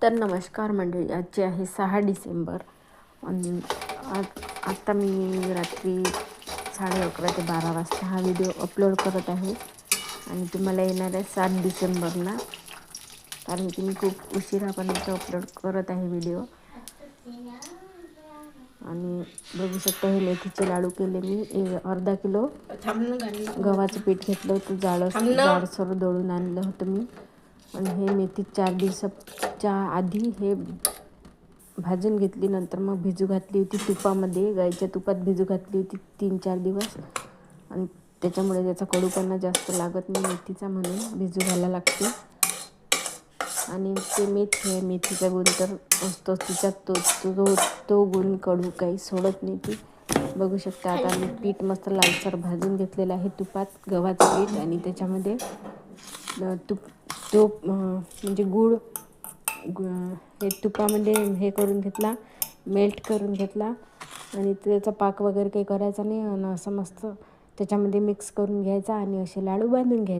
तर नमस्कार मंडळी, आजचे आहे 6 डिसेंबर आणि आत्ता मी रात्री 11:30 ते 12 वाजता हा व्हिडिओ अपलोड करत आहे आणि तुम्हाला येणार आहे 7 डिसेंबरला, कारण की मी खूप उशिरापर्यंत अपलोड करत आहे व्हिडिओ. आणि बघू शकता हे मेथीचे लाडू केले मी. अर्धा किलो गव्हाचं पीठ घेतलं होतं, जाडसर दळून आणलं होतं मी. आणि हे मेथी 4 दिवसाच्या आधी हे भाजून घेतली, नंतर मग भिजू घातली होती तुपामध्ये, गाईच्या तुपात भिजू घातली होती 3-4 दिवस. आणि त्याच्यामुळे त्याचा कडूपणा जास्त लागत नाही मेथीचा, म्हणून भिजू घालायला लागते. आणि ते मेथीचा गुण तर असतोच तिच्यात, तो गुण कडू काही सोडत नाही ती. बघू शकता आता मी पीठ मस्त लालसर भाजून घेतलेलं आहे तुपात, गव्हाचं पीठ. आणि त्याच्यामध्ये म्हणजे गूळ हे तुपामध्ये हे करून घेतला, मेल्ट करून घेतला. आणि त्याचा पाक वगैरे काही करायचा नाही, आणि असं मस्त त्याच्यामध्ये मिक्स करून घ्यायचा आणि असे लाडू बांधून घ्यायचे.